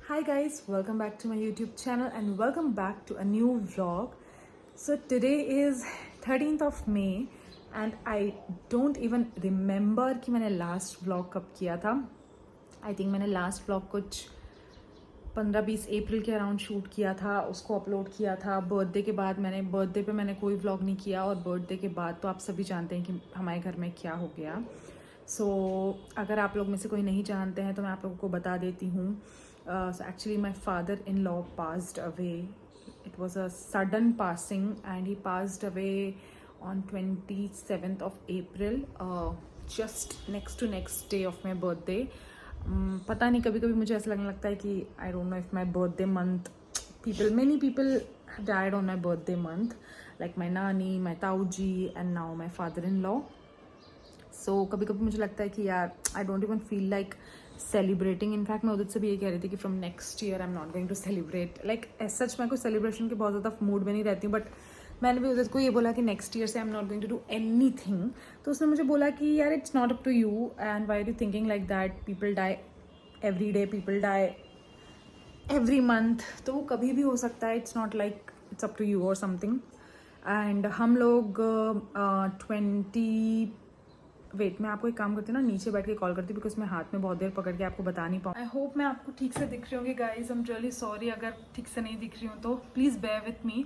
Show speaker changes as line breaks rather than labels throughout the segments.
Hi guys, welcome back to my YouTube channel and welcome back to a new vlog. So today is 13th of May and I don't even remember कि मैंने last vlog कब किया था. I think मैंने last vlog कुछ 15-20 अप्रैल के around shoot किया था, उसको अपलोड किया था. बर्थडे के बाद बर्थडे पे मैंने कोई व्लॉग नहीं किया और बर्थडे के बाद तो आप सभी जानते हैं कि हमारे घर में क्या हो गया. अगर आप लोग में से कोई नहीं जानते हैं तो मैं आप लोगों को बता देती हूँ. Actually my father-in-law passed away. It was a sudden passing and he passed away on 27th of April, just next day of my birthday. पता नहीं, कभी कभी मुझे ऐसा लगने लगता है कि I don't know if my birthday month, many people died on my birthday month, like my nani, my tauji and now my father-in-law. So कभी कभी मुझे लगता है कि यार I don't even feel like celebrating. In fact मैं उधर से भी ये कह रही थी कि from next year I am not going to celebrate. Like as such मैं कोई सेलिब्रेशन के बहुत ज़्यादा मूड में नहीं रहती हूँ, बट मैंने भी उधर को ये बोला कि नेक्स्ट ईयर से I am not going to do anything. तो उसने मुझे बोला कि यार it's not up to you and why are you thinking like that. People die every day, people die every month, तो वो कभी भी हो सकता है. It's not like it's up to you और समथिंग. एंड हम लोग 20 वेट मैं आपको एक काम करती हूँ ना, नीचे बैठ के कॉल करती हूँ बिकॉज मैं हाथ में बहुत देर पकड़ के आपको बता नहीं पाऊँ. आई होप मैं आपको ठीक से दिख रही होंगी guys. I am really sorry अगर ठीक से नहीं दिख रही हूँ तो प्लीज़ बेयर विथ मी,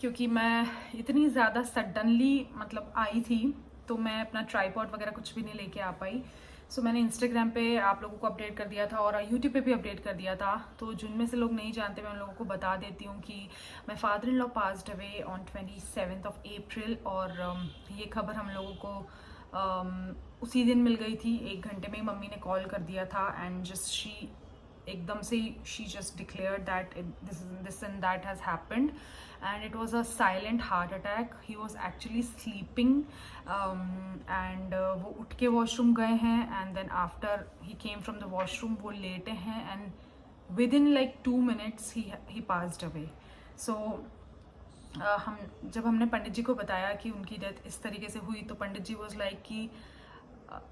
क्योंकि मैं इतनी ज़्यादा सडनली मतलब आई थी तो मैं अपना ट्राईपॉड वगैरह कुछ भी नहीं लेके आ पाई. सो मैंने इंस्टाग्राम पे आप लोगों को अपडेट कर दिया था और यूट्यूब पे भी अपडेट कर दिया था. तो जिनमें से लोग नहीं जानते मैं उन लोगों को बता देती हूँ कि my father in law passed away on 27th of April. और ये खबर हम लोगों को उसी दिन मिल गई थी. 1 घंटे में ही मम्मी ने कॉल कर दिया था एंड जस्ट शी एकदम से she just declare that this and that has happened and it was a silent heart attack. He was actually sleeping and वो उठ के वॉशरूम गए हैं and then after he came from the washroom वो लेटे हैं and with in like 2 minutes he passed away. So जब हमने पंडित जी को बताया कि उनकी डेथ इस तरीके से हुई तो पंडित जी वॉज लाइक कि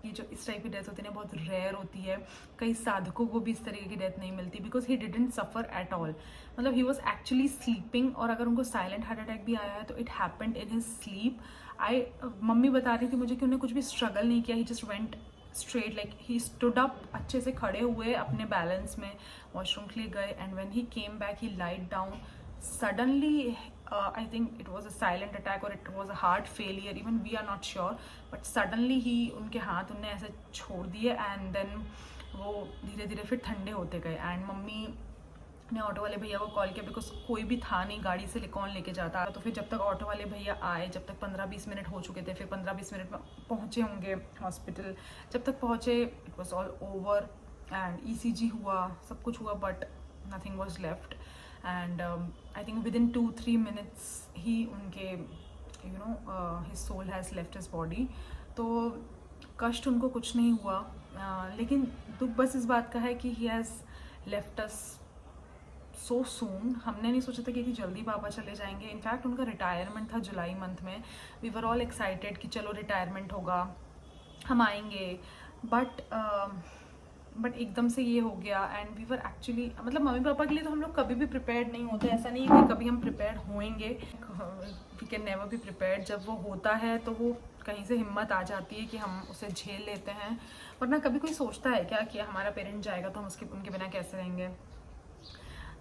ये जो इस टाइप की डेथ होती है ना बहुत रेयर होती है. कई साधकों को भी इस तरीके की डेथ नहीं मिलती because he didn't suffer at all. मतलब ही वॉज एक्चुअली स्लीपिंग और अगर उनको साइलेंट हार्ट अटैक भी आया है तो it happened in his sleep. Mummy बता रही थी मुझे कि उन्हें कुछ भी स्ट्रगल नहीं किया. He just went straight, like he stood up, अच्छे से खड़े हुए अपने बैलेंस में वॉशरूम के लिए गए and when he came back he light down suddenly. I think it was a silent attack or it was a heart failure, even we are not sure, but suddenly ही उनके हाथ उनने ऐसे छोड़ दिए and then वो धीरे धीरे फिर ठंडे होते गए. एंड मम्मी ने ऑटो वाले भैया को कॉल किया बिकॉज कोई भी था नहीं, गाड़ी से कौन लेके जाता. तो फिर जब तक ऑटो वाले भैया आए, जब तक 15-20 मिनट हो चुके थे, फिर 15-20 मिनट में पहुँचे होंगे हॉस्पिटल. जब तक पहुँचे it was all over and ECG हुआ, सब कुछ हुआ, but nothing was left. And I think within 2-3 minutes ही उनके his soul has left his body. तो कष्ट उनको कुछ नहीं हुआ, लेकिन दुख बस इस बात का है कि he has left us so soon. हमने नहीं सोचा था कि इतनी जल्दी पापा चले जाएंगे. इनफैक्ट उनका रिटायरमेंट था जुलाई मंथ में. वी वर ऑल एक्साइटेड कि चलो रिटायरमेंट होगा, हम आएंगे, बट एकदम से ये हो गया. एंड वी वर एक्चुअली मतलब मम्मी पापा के लिए तो हम लोग कभी भी प्रिपेयर्ड नहीं होते. ऐसा नहीं है कि कभी हम प्रिपेयर्ड होएंगे. We can never be prepared. जब वो होता है तो वो कहीं से हिम्मत आ जाती है कि हम उसे झेल लेते हैं. वरना कभी कोई सोचता है क्या कि हमारा पेरेंट जाएगा तो हम उनके बिना कैसे रहेंगे.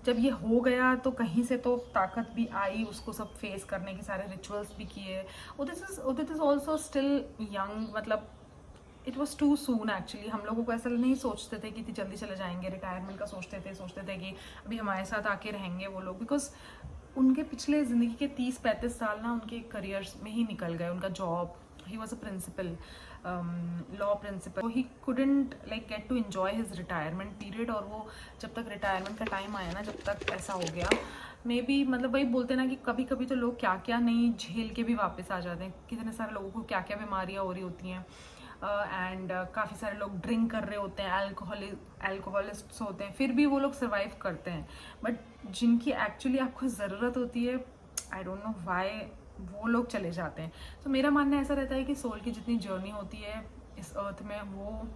जब ये हो गया तो कहीं से तो ताकत भी आई उसको सब फेस करने की. सारे रिचुअल्स भी किए. उदित इज ऑल्सो स्टिल यंग. मतलब it was too soon actually. हम लोगों को ऐसा नहीं सोचते थे कि इतनी जल्दी चले जाएंगे. रिटायरमेंट का सोचते थे कि अभी हमारे साथ आके रहेंगे वो लोग. बिकॉज उनके पिछले ज़िंदगी के 30-35 साल ना उनके करियर्स में ही निकल गए. उनका job, he was a principal, law principal. He couldn't like get to enjoy his retirement period. और वो जब तक रिटायरमेंट का टाइम आया ना, जब तक ऐसा हो गया, मे बी मतलब वही बोलते ना कि कभी कभी तो लोग क्या क्या नहीं झेल के भी वापस आ जाते हैं. कितने सारे लोगों को क्या क्या बीमारियाँ हो रही होती हैं. एंड काफ़ी सारे लोग ड्रिंक कर रहे होते हैं, अल्कोहलिस्ट्स होते हैं, फिर भी वो लोग सर्वाइव करते हैं. बट जिनकी एक्चुअली आपको ज़रूरत होती है, आई डोंट नो व्हाई वो लोग चले जाते हैं. तो मेरा मानना ऐसा रहता है कि सोल की जितनी जर्नी होती है इस अर्थ में वो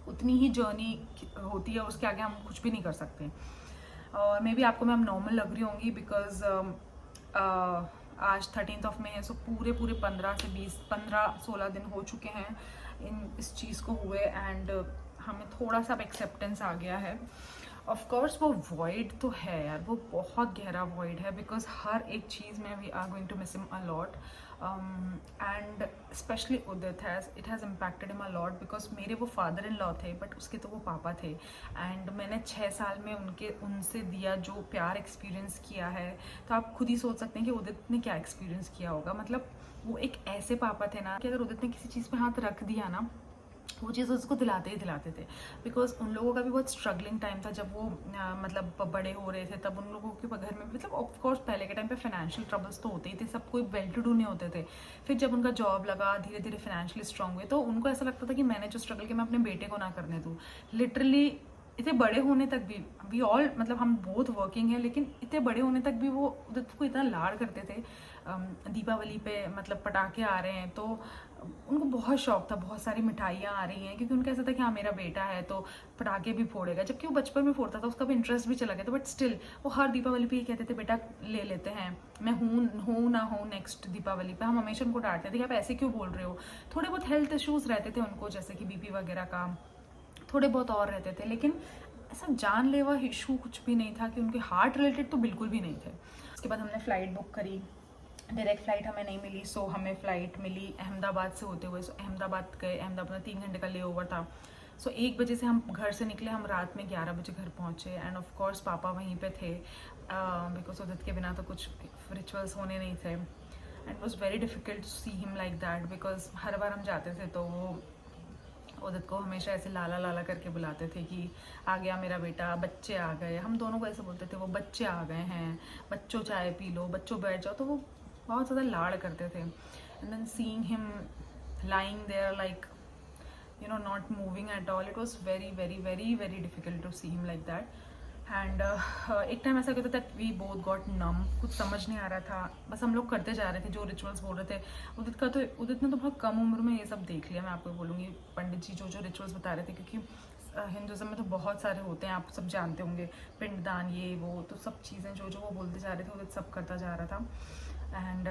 उतनी ही जर्नी होती है, उसके आगे हम कुछ भी नहीं कर सकते। और मे बी आपको मैं नॉर्मल लग रही होंगी बिकॉज आज 13 मई है, सो पूरे 15-16 दिन हो चुके हैं इस चीज़ को हुए, एंड हमें थोड़ा सा अब एक्सेप्टेंस आ गया है। ऑफ कोर्स वो वॉइड तो है यार, वो बहुत गहरा वॉइड है, बिकॉज हर एक चीज़ में we are going to miss him a lot, and specially Udit it has impacted him a lot, because मेरे वो फादर इन लॉ थे बट उसके तो वो पापा थे, एंड मैंने 6 साल में उनसे दिया जो प्यार एक्सपीरियंस किया है, तो आप खुद ही सोच सकते हैं कि उदित ने क्या एक्सपीरियंस किया होगा। मतलब वो एक ऐसे पापा थे ना कि अगर उदित ने किसी चीज़ पे हाथ रख दिया ना, वो चीज़ उसको दिलाते ही दिलाते थे, बिकॉज उन लोगों का भी बहुत स्ट्रगलिंग टाइम था जब वो मतलब बड़े हो रहे थे, तब उन लोगों के घर में मतलब ऑफकोर्स पहले के टाइम पे फाइनेंशियल ट्रबल्स तो होते ही थे, सब कोई वेल टू डू नहीं होते थे। फिर जब उनका जॉब लगा, धीरे धीरे फाइनेंशियली स्ट्रांग हुए, तो उनको ऐसा लगता था कि मैंने जो स्ट्रगल किया मैं अपने बेटे को ना करने दूँ। लिटरली इतने बड़े होने तक भी ऑल मतलब हम बहुत वर्किंग हैं, लेकिन इतने बड़े होने तक भी वो उदित को इतना लाड़ करते थे। दीपावली पे मतलब पटाखे आ रहे हैं तो उनको बहुत शौक था, बहुत सारी मिठाइयाँ आ रही हैं, क्योंकि उनका ऐसा था कि हाँ मेरा बेटा है तो पटाखे भी फोड़ेगा, जबकि वो बचपन में फोड़ता था, उसका भी इंटरेस्ट भी चला गया था, बट स्टिल वो हर दीपावली पे ये कहते थे बेटा ले लेते हैं, मैं हूँ ना हूँ नेक्स्ट दीपावली पे। हम हमेशा उनको डांटते थे कि आप ऐसे क्यों बोल रहे हो। थोड़े बहुत हेल्थ इश्यूज़ रहते थे उनको, जैसे कि बीपी वगैरह का, थोड़े बहुत और रहते थे, लेकिन ऐसा जानलेवा इशू कुछ भी नहीं था कि उनके हार्ट रिलेटेड तो बिल्कुल भी नहीं थे। उसके बाद हमने फ़्लाइट बुक करी, डायरेक्ट फ़्लाइट हमें नहीं मिली, सो हमें फ़्लाइट मिली अहमदाबाद से होते हुए। सो अहमदाबाद गए, अहमदाबाद में 3 घंटे का ले ओवर था। सो 1 बजे से हम घर से निकले, हम रात में 11 बजे घर पहुँचे, एंड ऑफ कोर्स पापा वहीं पे थे, बिकॉज उदित के बिना तो कुछ रिचुअल्स होने नहीं थे, and it was very difficult to see him like that, because हर बार हम जाते थे तो वो उदित को हमेशा ऐसे लाला लाला करके बुलाते थे कि आ गया मेरा बेटा, बच्चे आ गए। हम दोनों को ऐसे बोलते थे, वो बच्चे आ गए हैं, बच्चों चाय पी लो, बच्चों बैठ जाओ, तो वो बहुत ज़्यादा लाड़ करते थे। And then seeing him lying there like not moving at all, it was very very very very difficult to see him like that. And एक टाइम ऐसा कहता था वी बोथ गॉट नम, कुछ समझ नहीं आ रहा था, बस हम लोग करते जा रहे थे जो रिचुअल्स बोल रहे थे। उदित ने तो बहुत कम उम्र में ये सब देख लिया, मैं आपको बोलूँगी पंडित जी जो रिचुअल्स बता रहे थे, क्योंकि हिंदुज़म में तो बहुत सारे होते हैं, आप सब जानते होंगे, पिंडदान ये वो, तो सब चीज़ें जो वो बोलते जा रहे थे उदित सब करता जा रहा था। एंड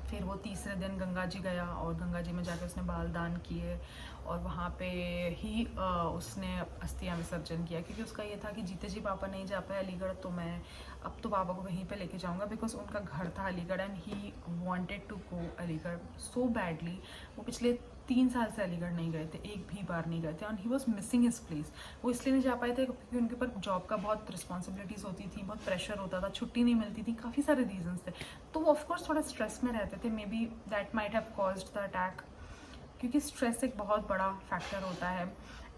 फिर वो तीसरे दिन गंगा जी गया, और गंगा जी में जाकर उसने बाल दान किए, और वहाँ पे ही उसने अस्थियाँ विसर्जन किया, क्योंकि उसका ये था कि जीते जी पापा नहीं जा पाए अलीगढ़, तो मैं अब तो पापा को वहीं पे लेके जाऊँगा, बिकॉज उनका घर था Aligarh, and he wanted to go Aligarh so badly. वो पिछले 3 साल से अलीगढ़ नहीं गए थे, एक भी बार नहीं गए थे, and he was missing his place. वो इसलिए नहीं जा पाए थे क्योंकि उनके ऊपर जॉब का बहुत रिस्पॉन्सिबिलिटीज़ होती थी, बहुत प्रेशर होता था, छुट्टी नहीं मिलती थी, काफ़ी सारे रीजंस थे, तो वो ऑफकोर्स थोड़ा स्ट्रेस में रहते थे। May be that might have caused the attack, क्योंकि स्ट्रेस एक बहुत बड़ा फैक्टर होता है,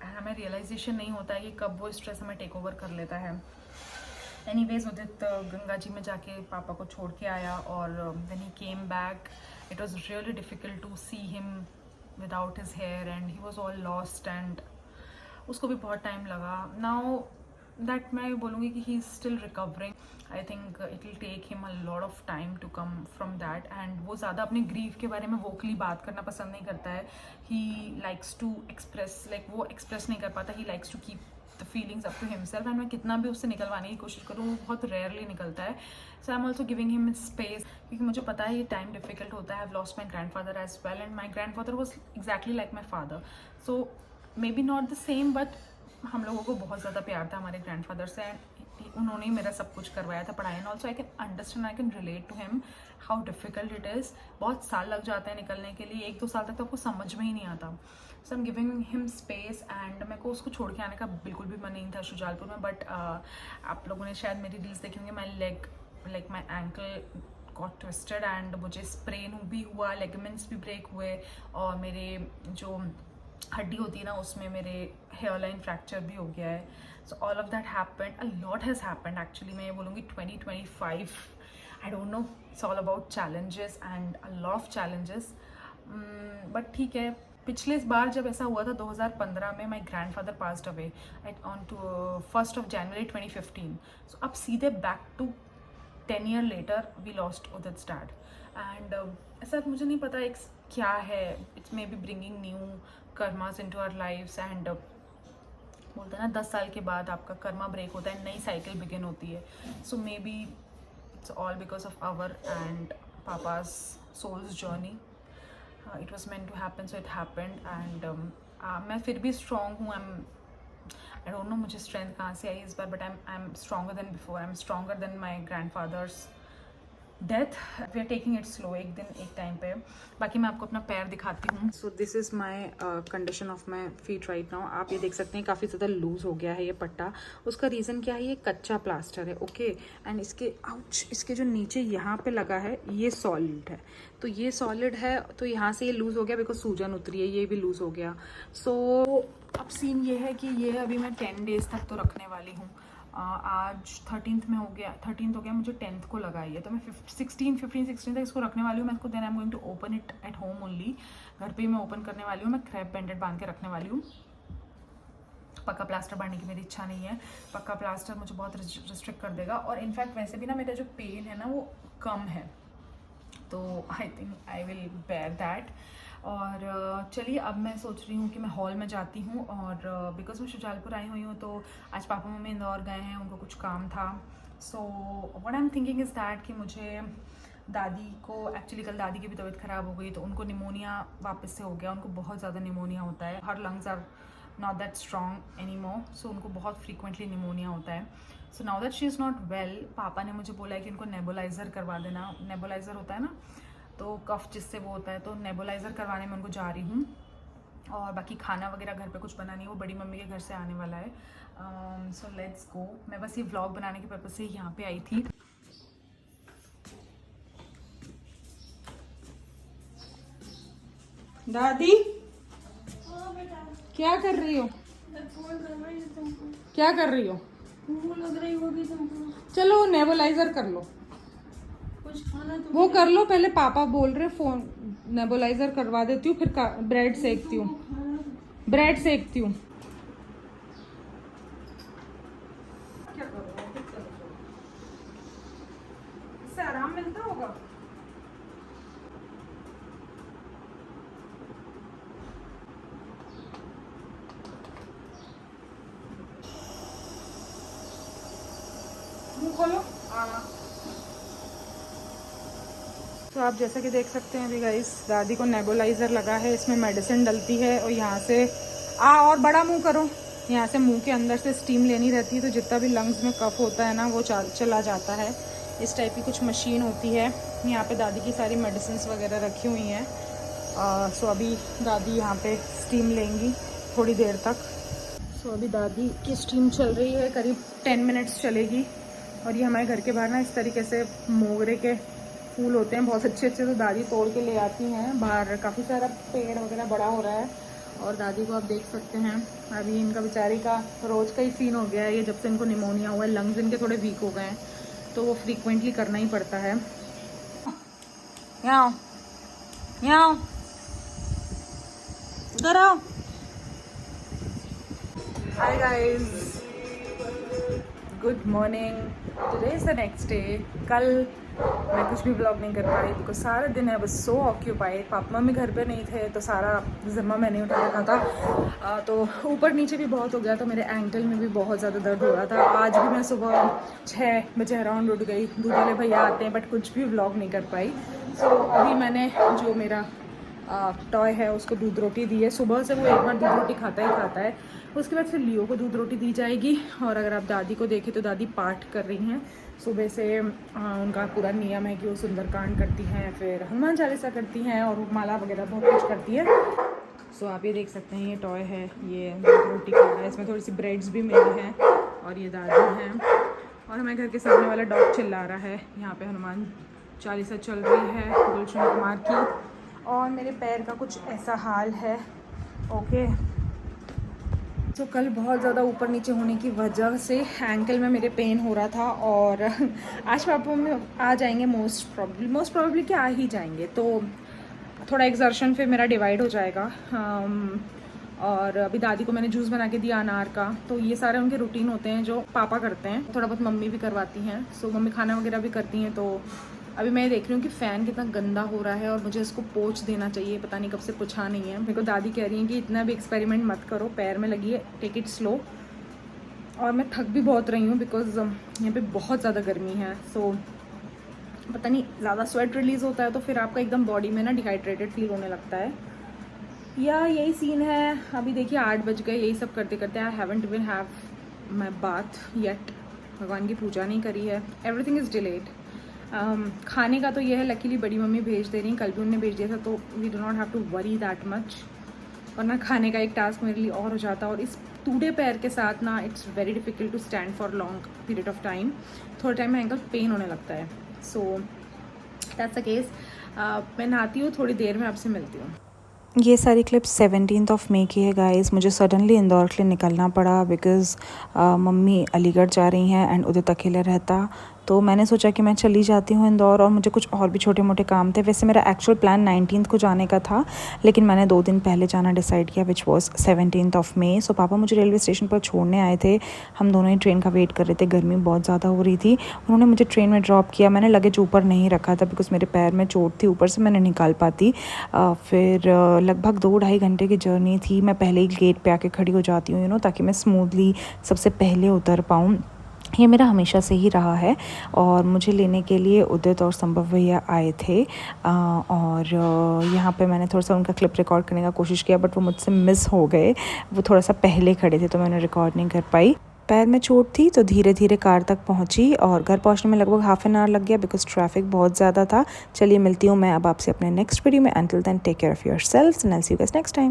एंड हमें रियलाइजेशन नहीं होता है कि कब वो स्ट्रेस हमें टेक ओवर कर लेता है। एनीवेज उदित गंगा जी में जाके पापा को छोड़ के आया, और when he came back it was really difficult to see him without his hair, and he was all lost, and उसको भी बहुत टाइम लगा। नाउ दैट मैं बोलूँगी कि he is still recovering, I think it will take him a lot of time to come from that, and वो ज़्यादा अपने ग्रीफ के बारे में वोकली बात करना पसंद नहीं करता है। He likes to express, like वो एक्सप्रेस नहीं कर पाता, he likes to keep the feelings up to himself, and मैं कितना भी उससे निकलवाने की कोशिश करूँ वो बहुत रेयरली निकलता है। So I am also giving him space, क्योंकि मुझे पता है ये टाइम डिफिकल्ट होता है। I have lost my grandfather as well, and my grandfather was exactly like my father, so maybe not the same, but हम लोगों को बहुत ज़्यादा प्यार था हमारे ग्रैंडफादर से, एंड उन्होंने ही मेरा सब कुछ करवाया था, पढ़ाई, and also I can understand, I can relate to him how difficult it is. बहुत साल लग जाते हैं निकलने के लिए, 1-2 साल तक तो आपको समझ में ही नहीं आता। So I am giving him space, and मेरे को उसको छोड़ के आने का बिल्कुल भी मन नहीं था शुजालपुर में, बट आप लोगों ने शायद मेरी रील्स देखी होंगी, my leg like my ankle got twisted, and मुझे स्प्रेन भी हुआ, लेगमेंट्स भी ब्रेक हुए, और मेरे जो हड्डी होती है ना उसमें मेरे हेयरलाइन फ्रैक्चर भी हो गया है। So all of that happened, a lot has happened actually. मैं ये बोलूँगी 2025, आई don't no, it's all about challenges and a lot of challenges, but ठीक है। पिछले बार जब ऐसा हुआ था 2015 में, my grandfather passed away on to 1st of January 2015। So अब सीधे back to 10 years later we lost Udit's dad, and ऐसा मुझे नहीं पता एक क्या है, it's maybe bringing new karmas into our lives and बोलते हैं ना 10 साल के बाद आपका कर्मा ब्रेक होता है, नई साइकिल बिगिन होती है. So maybe it's all because of our and papa's souls journey. It was meant to happen, so it happened. And मैं फिर भी स्ट्रॉन्ग हूँ. आई डोंट नो मुझे स्ट्रेंथ कहाँ से आई इस बार, but I am stronger than before. I am stronger than my grandfather's death. We are taking it slow, एक दिन एक टाइम पे. बाकी मैं आपको अपना पैर दिखाती हूँ. So this is my condition of my feet right now. आप ये देख सकते हैं काफ़ी ज़्यादा लूज़ हो गया है ये पट्टा. उसका रीज़न क्या है, ये कच्चा प्लास्टर है. ओके एंड इसके आउच, इसके जो नीचे यहाँ पे लगा है ये सॉलिड है. तो ये सॉलिड है तो यहाँ से ये लूज़ हो गया बिकॉज सूजन उतरी है, ये भी लूज़ हो गया. सो अब सीन ये है कि ये अभी मैं 10 डेज तक तो रखने वाली हूँ. आज 13th में हो गया, 13th हो गया, मुझे 10th को लगाई है. तो मैं 15-16 तक इसको रखने वाली हूँ. मैं इसको then I am going to open it at home only. घर पे ही मैं ओपन करने वाली हूँ. मैं क्रैप बैंडेड बांध के रखने वाली हूँ. पक्का प्लास्टर बांधने की मेरी इच्छा नहीं है. पक्का प्लास्टर मुझे बहुत रिस्ट्रिक्ट कर देगा. और इनफैक्ट वैसे भी ना मेरा जो पेन है ना वो कम है, तो I think I will bear that. और चलिए अब मैं सोच रही हूँ कि मैं हॉल में जाती हूँ. और बिकॉज मैं शुजालपुर आई हुई हूँ तो आज पापा मम्मी इंदौर गए हैं, उनको कुछ काम था. So what I am thinking is that कि मुझे दादी को एक्चुअली कल दादी की भी तबीयत ख़राब हो गई, तो उनको निमोनिया वापस से हो गया. उनको बहुत ज़्यादा निमोनिया होता है. Her lungs are not that strong anymore, so उनको बहुत फ्रीक्वेंटली निमोनिया होता है. So now that she is not well, पापा ने मुझे बोला है कि उनको नेबुलाइज़र करवा देना. नेबुलाइज़र होता है ना, तो कफ जिससे वो होता है, तो नेबुलाइज़र करवाने में उनको जा रही हूँ. और बाकी खाना वगैरह घर पे कुछ बना नहीं, वो बड़ी मम्मी के घर से आने वाला है. So let's go. मैं बस ये व्लॉग बनाने के पर्पज़ से यहाँ पे आई थी. दादी क्या कर रही हो? क्या कर रही हो? चलो नेबुलाइज़र कर लो. वो कर लो पहले, पापा बोल रहे फोन. नेबुलाइजर करवा देती हूँ, फिर ब्रेड सेकती हूँ. ब्रेड सेकती हूँ. क्या करो, इससे आराम मिलता होगा. मुंह खोलो. तो आप जैसा कि देख सकते हैं अभी गाइस, दादी को नेबुलाइज़र लगा है. इसमें मेडिसिन डलती है और यहाँ से और बड़ा मुंह करो. यहाँ से मुंह के अंदर से स्टीम लेनी रहती है, तो जितना भी लंग्स में कफ होता है ना वो चला जाता है. इस टाइप की कुछ मशीन होती है. यहाँ पे दादी की सारी मेडिसिन वगैरह रखी हुई हैं. सो अभी दादी यहाँ पे स्टीम लेंगी थोड़ी देर तक. सो अभी दादी की स्टीम चल रही है, करीब 10 मिनट्स चलेगी. और ये हमारे घर के बाहर ना इस तरीके से मोगरे के फूल होते हैं बहुत अच्छे अच्छे, तो दादी तोड़ के ले आती हैं. बाहर काफ़ी सारा पेड़ वगैरह बड़ा हो रहा है. और दादी को आप देख सकते हैं अभी इनका बेचारी का रोज़ का ही सीन हो गया है. ये जब से इनको निमोनिया हुआ है, लंग्स इनके थोड़े वीक हो गए हैं, तो वो फ्रीक्वेंटली करना ही पड़ता है. यहाँ यहाँ इधर आओ. Hi guys, good morning. Today is the next day. कल मैं कुछ भी व्लॉग नहीं कर पाई बिकॉज सारा दिन है बस सो ऑक्यूपाइड. पापा मम्मी घर पे नहीं थे तो सारा ज़िम्मा मैंने उठा रखा था. तो ऊपर नीचे भी बहुत हो गया, तो मेरे एंकल में भी बहुत ज़्यादा दर्द हो रहा था. आज भी मैं सुबह 6 बजे अराउंड उठ गई. दूध वाले भैया आते हैं बट कुछ भी व्लॉग नहीं कर पाई. सो अभी मैंने जो मेरा टॉय है उसको दूध रोटी दी है. सुबह से वो एक बार दूध रोटी खाता है. उसके बाद फिर लियो को दूध रोटी दी जाएगी. और अगर आप दादी को देखें तो दादी पाठ कर रही हैं सुबह से. उनका पूरा नियम है कि वो सुंदरकांड करती हैं, फिर हनुमान चालीसा करती हैं और माला वगैरह बहुत कुछ करती है. सो आप ये देख सकते हैं ये टॉय है, ये दूध रोटी का है. इसमें थोड़ी सी ब्रेड्स भी मिली हैं. और ये दादी हैं. और हमारे घर के सामने वाला डॉग चिल्ला रहा है. यहाँ पे हनुमान चालीसा चल रही है गुलशन कुमार की. और मेरे पैर का कुछ ऐसा हाल है. ओके. तो कल बहुत ज़्यादा ऊपर नीचे होने की वजह से एंकल में मेरे पेन हो रहा था. और आज पापा में आ जाएंगे मोस्ट प्रॉब्ली क्या आ ही जाएंगे, तो थोड़ा एक्सर्शन फिर मेरा डिवाइड हो जाएगा. और अभी दादी को मैंने जूस बना के दिया अनार का. तो ये सारे उनके रूटीन होते हैं जो पापा करते हैं. थोड़ा बहुत मम्मी भी करवाती हैं. सो मम्मी खाना वगैरह भी करती हैं, तो अभी मैं देख रही हूँ कि फ़ैन कितना गंदा हो रहा है और मुझे इसको पोंछ देना चाहिए, पता नहीं कब से पोंछा नहीं है। मेरे को दादी कह रही हैं कि इतना भी एक्सपेरिमेंट मत करो, पैर में लगी है, टेक इट स्लो। और मैं थक भी बहुत रही हूँ बिकॉज यहाँ पे बहुत ज़्यादा गर्मी है। सो पता नहीं, ज़्यादा स्वेट रिलीज़ होता है तो फिर आपका एकदम बॉडी में ना डिहाइड्रेटेड फील होने लगता है। या यही सीन है। अभी देखिए 8 बज गए, यही सब करते करते I haven't even have my bath yet. भगवान की पूजा नहीं करी है, एवरीथिंग इज़ डिलेड। खाने का तो ये है, लकीली बड़ी मम्मी भेज दे रही, कल भी उन्होंने भेज दिया था, तो we do not have to worry that much. वरना खाने का एक टास्क मेरे लिए और हो जाता। और इस टूटे पैर के साथ ना it's very difficult to stand for long period of time. थोड़े टाइम में एंकल पेन होने लगता है। So that's the case. मैं नहाती हूँ, थोड़ी देर में आपसे मिलती हूँ।
ये सारी क्लिप्स 17 मई की है गाइस। मुझे सडनली इंदौर के लिए निकलना पड़ा बिकॉज़ मम्मी अलीगढ़ जा रही हैं एंड उदित अकेले रहता, तो मैंने सोचा कि मैं चली जाती हूँ इंदौर। और मुझे कुछ और भी छोटे मोटे काम थे। वैसे मेरा एक्चुअल प्लान 19 को जाने का था, लेकिन मैंने 2 दिन पहले जाना डिसाइड किया, विच वॉज 17 मई। सो पापा मुझे रेलवे स्टेशन पर छोड़ने आए थे। हम दोनों ही ट्रेन का वेट कर रहे थे, गर्मी बहुत ज़्यादा हो रही थी। उन्होंने मुझे ट्रेन में ड्रॉप किया। मैंने लगेज ऊपर नहीं रखा था बिकॉज मेरे पैर में चोट थी, ऊपर से मैंने निकाल पाती। फिर लगभग 2-2.5 घंटे की जर्नी थी। मैं पहले ही गेट पे आके खड़ी हो जाती हूँ ताकि मैं स्मूथली सबसे पहले उतर पाऊँ। ये मेरा हमेशा से ही रहा है। और मुझे लेने के लिए उदित और संभव भैया आए थे। और यहाँ पे मैंने थोड़ा सा उनका क्लिप रिकॉर्ड करने का कोशिश किया, बट वो मुझसे मिस हो गए। वो थोड़ा सा पहले खड़े थे तो मैंने रिकॉर्ड नहीं कर पाई। पैर में चोट थी तो धीरे धीरे कार तक पहुँची और घर पहुँचने में लगभग हाफ एन आवर लग गया बिकॉज ट्रैफिक बहुत ज़्यादा था। चलिए मिलती हूँ मैं अब आपसे अपने नेक्स्ट वीडियो में। Until then take care of yourselves and I will see you guys next time.